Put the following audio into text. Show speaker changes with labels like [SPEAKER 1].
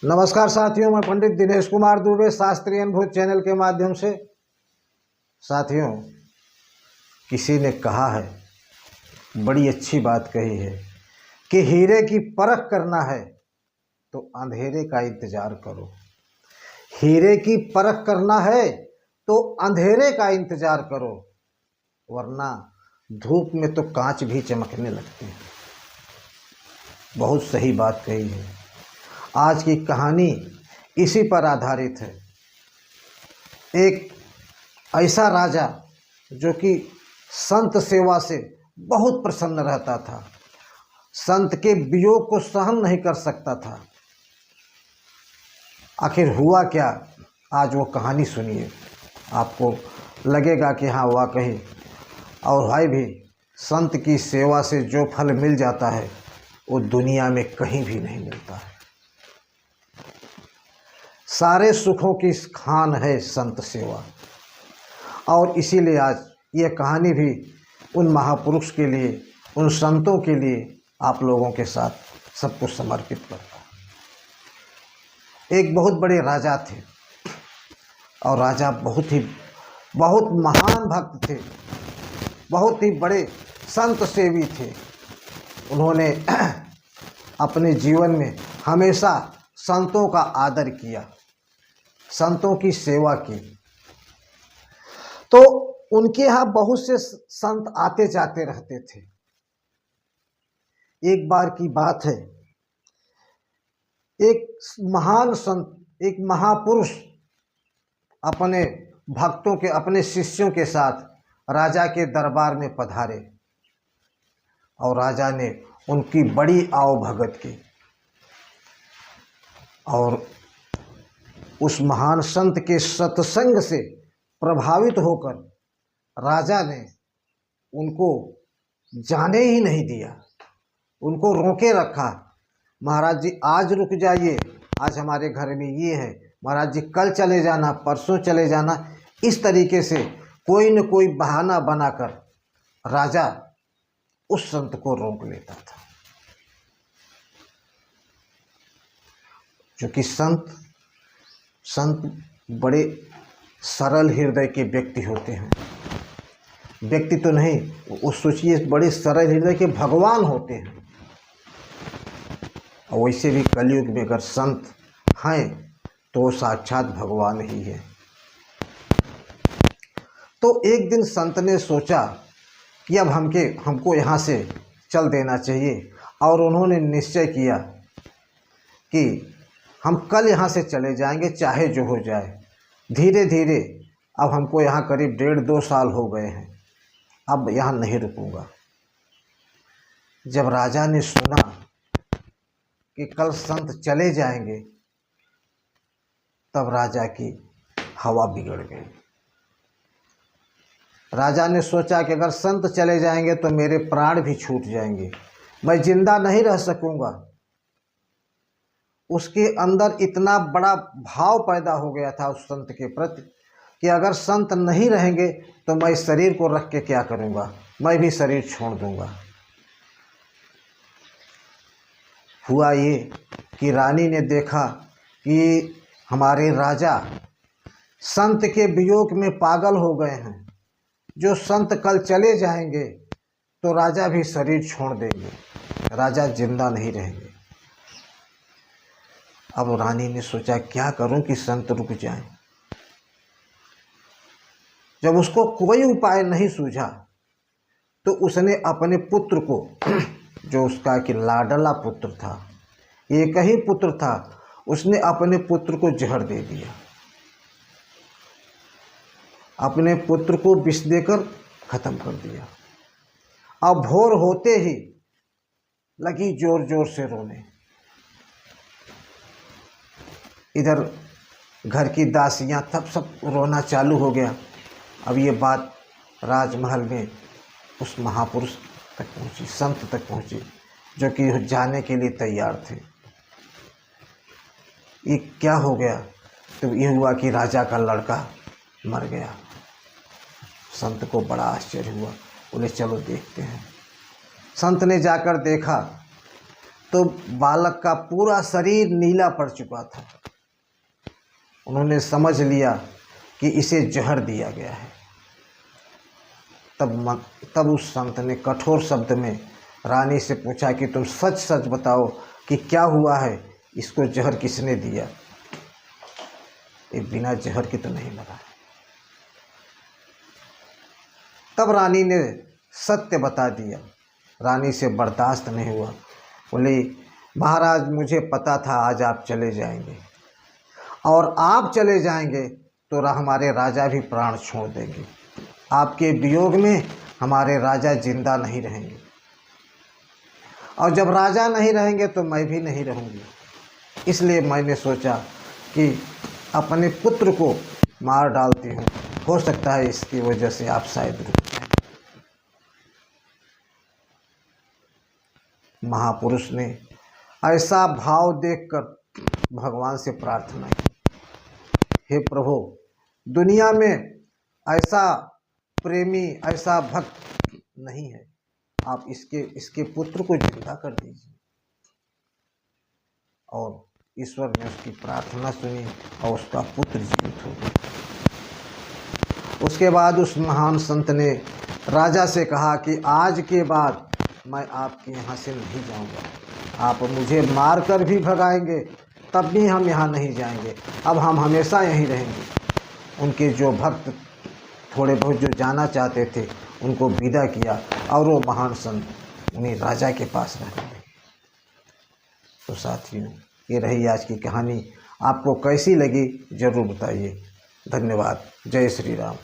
[SPEAKER 1] नमस्कार साथियों, मैं पंडित दिनेश कुमार दुबे शास्त्रीय अनुभूत चैनल के माध्यम से। साथियों, किसी ने कहा है, बड़ी अच्छी बात कही है कि हीरे की परख करना है तो अंधेरे का इंतजार करो। हीरे की परख करना है तो अंधेरे का इंतजार करो, वरना धूप में तो कांच भी चमकने लगते हैं। बहुत सही बात कही है। आज की कहानी इसी पर आधारित है। एक ऐसा राजा जो कि संत सेवा से बहुत प्रसन्न रहता था, संत के वियोग को सहन नहीं कर सकता था। आखिर हुआ क्या, आज वो कहानी सुनिए, आपको लगेगा कि हाँ वाकई। और भाई भी, संत की सेवा से जो फल मिल जाता है वो दुनिया में कहीं भी नहीं मिलता है। सारे सुखों की खान है संत सेवा। और इसीलिए आज ये कहानी भी उन महापुरुष के लिए, उन संतों के लिए आप लोगों के साथ सब कुछ समर्पित करता हूँ। एक बहुत बड़े राजा थे और राजा बहुत महान भक्त थे, बहुत ही बड़े संत सेवी थे। उन्होंने अपने जीवन में हमेशा संतों का आदर किया, संतों की सेवा की। तो उनके यहाँ बहुत से संत आते जाते रहते थे। एक बार की बात है, एक महान संत, एक महापुरुष अपने भक्तों के, अपने शिष्यों के साथ राजा के दरबार में पधारे और राजा ने उनकी बड़ी आवभगत की। और उस महान संत के सत्संग से प्रभावित होकर राजा ने उनको जाने ही नहीं दिया, उनको रोके रखा। महाराज जी आज रुक जाइए, आज हमारे घर में ये है, महाराज जी कल चले जाना, परसों चले जाना। इस तरीके से कोई न कोई बहाना बनाकर राजा उस संत को रोक लेता था। क्योंकि संत बड़े सरल हृदय के व्यक्ति होते हैं। व्यक्ति तो नहीं, वो सोचिए बड़े सरल हृदय के भगवान होते हैं। और वैसे भी कलयुग में अगर संत हैं तो साक्षात भगवान ही है। तो एक दिन संत ने सोचा कि अब हमको यहाँ से चल देना चाहिए। और उन्होंने निश्चय किया कि हम कल यहाँ से चले जाएंगे, चाहे जो हो जाए। धीरे धीरे अब हमको यहाँ करीब 1.5-2 साल हो गए हैं, अब यहाँ नहीं रुकूंगा। जब राजा ने सुना कि कल संत चले जाएंगे, तब राजा की हवा बिगड़ गई। राजा ने सोचा कि अगर संत चले जाएंगे तो मेरे प्राण भी छूट जाएंगे, मैं जिंदा नहीं रह सकूंगा। उसके अंदर इतना बड़ा भाव पैदा हो गया था उस संत के प्रति कि अगर संत नहीं रहेंगे तो मैं इस शरीर को रख के क्या करूंगा, मैं भी शरीर छोड़ दूंगा। हुआ ये कि रानी ने देखा कि हमारे राजा संत के वियोग में पागल हो गए हैं। जो संत कल चले जाएंगे तो राजा भी शरीर छोड़ देंगे, राजा जिंदा नहीं रहेंगे। अब रानी ने सोचा क्या करूं कि संत रुक जाएं। जब उसको कोई उपाय नहीं सूझा तो उसने अपने पुत्र को, जो उसका कि लाडला पुत्र था, एक ही पुत्र था, उसने अपने पुत्र को जहर दे दिया। अपने पुत्र को विष देकर खत्म कर दिया। अब भोर होते ही लगी जोर जोर से रोने। इधर घर की दासियां तब सब रोना चालू हो गया। अब ये बात राजमहल में उस महापुरुष तक पहुंची, संत तक पहुंची, जो कि जाने के लिए तैयार थे। ये क्या हो गया? तो ये हुआ कि राजा का लड़का मर गया। संत को बड़ा आश्चर्य हुआ, बोले चलो देखते हैं। संत ने जाकर देखा तो बालक का पूरा शरीर नीला पड़ चुका था। उन्होंने समझ लिया कि इसे जहर दिया गया है। तब उस संत ने कठोर शब्द में रानी से पूछा कि तुम सच सच बताओ कि क्या हुआ है, इसको जहर किसने दिया? ये बिना जहर के तो नहीं मरा। तब रानी ने सत्य बता दिया। रानी से बर्दाश्त नहीं हुआ। बोली, महाराज मुझे पता था आज आप चले जाएंगे, और आप चले जाएंगे तो हमारे राजा भी प्राण छोड़ देंगे। आपके वियोग में हमारे राजा जिंदा नहीं रहेंगे, और जब राजा नहीं रहेंगे तो मैं भी नहीं रहूँगी। इसलिए मैंने सोचा कि अपने पुत्र को मार डालती हूँ, हो सकता है इसकी वजह से आप शायद रुक जाएं। महापुरुष ने ऐसा भाव देखकर भगवान से प्रार्थना की, हे प्रभु, दुनिया में ऐसा प्रेमी, ऐसा भक्त नहीं है, आप इसके पुत्र को जिंदा कर दीजिए। और ईश्वर ने उसकी प्रार्थना सुनी और उसका पुत्र जीवित हो गया। उसके बाद उस महान संत ने राजा से कहा कि आज के बाद मैं आपके यहाँ से नहीं जाऊँगा। आप मुझे मार कर भी भगाएंगे तब भी हम यहाँ नहीं जाएंगे, अब हम हमेशा यहीं रहेंगे। उनके जो भक्त थोड़े बहुत जो जाना चाहते थे उनको विदा किया, और वो महान संत उन्हीं राजा के पास रहने लगे। तो साथियों, ये रही आज की कहानी। आपको कैसी लगी ज़रूर बताइए। धन्यवाद। जय श्री राम।